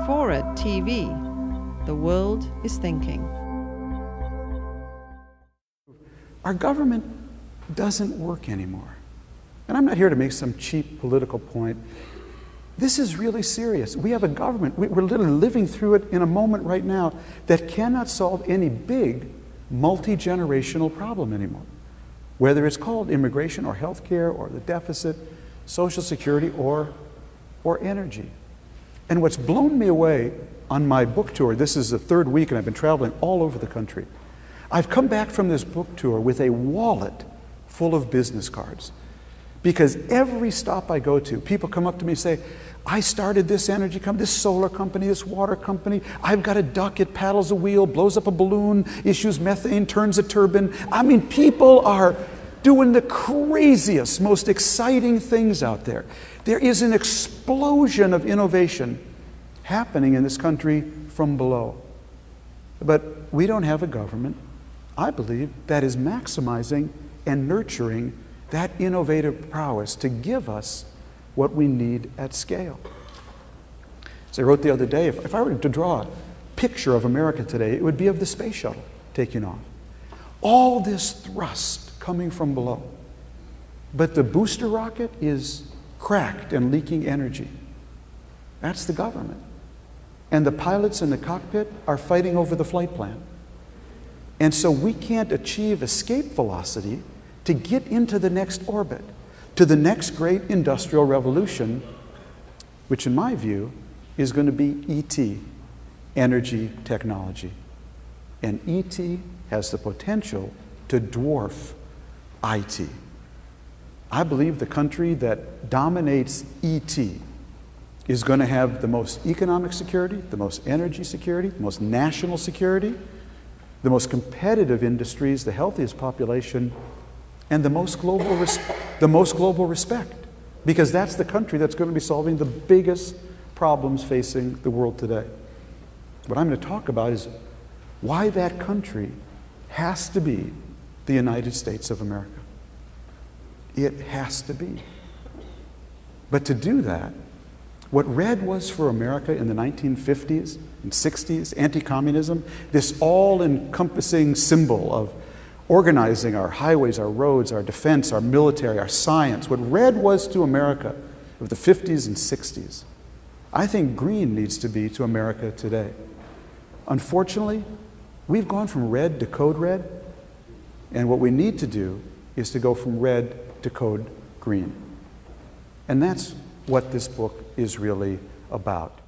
FORA.tv. The world is thinking. Our government doesn't work anymore. And I'm not here to make some cheap political point. This is really serious. We have a government, we're literally living through it in a moment right now that cannot solve any big multi-generational problem anymore. Whether it's called immigration or healthcare or the deficit, Social Security or energy. And what's blown me away on my book tour, this is the third week and I've been traveling all over the country. I've come back from this book tour with a wallet full of business cards. Because every stop I go to, people come up to me and say, I started this energy company, this solar company, this water company. I've got a duck, it paddles a wheel, blows up a balloon, issues methane, turns a turbine. I mean, people are doing the craziest, most exciting things out there. There is an explosion of innovation happening in this country from below. But we don't have a government, I believe, that is maximizing and nurturing that innovative prowess to give us what we need at scale. As I wrote the other day, if I were to draw a picture of America today, it would be of the space shuttle taking off. All this thrust coming from below. But the booster rocket is cracked and leaking energy. That's the government. And the pilots in the cockpit are fighting over the flight plan. And so we can't achieve escape velocity to get into the next orbit, to the next great industrial revolution, which in my view is going to be ET, energy technology. And ET has the potential to dwarf IT. I believe the country that dominates ET is going to have the most economic security, the most energy security, the most national security, the most competitive industries, the healthiest population, and the most global respect, because that's the country that's going to be solving the biggest problems facing the world today. What I'm going to talk about is why that country has to be the United States of America. It has to be. But to do that, what red was for America in the 1950s and 60s, anti-communism, this all-encompassing symbol of organizing our highways, our roads, our defense, our military, our science, what red was to America of the 50s and 60s, I think green needs to be to America today. Unfortunately, we've gone from red to code red, and what we need to do is to go from red to code green. And that's what this book is really about.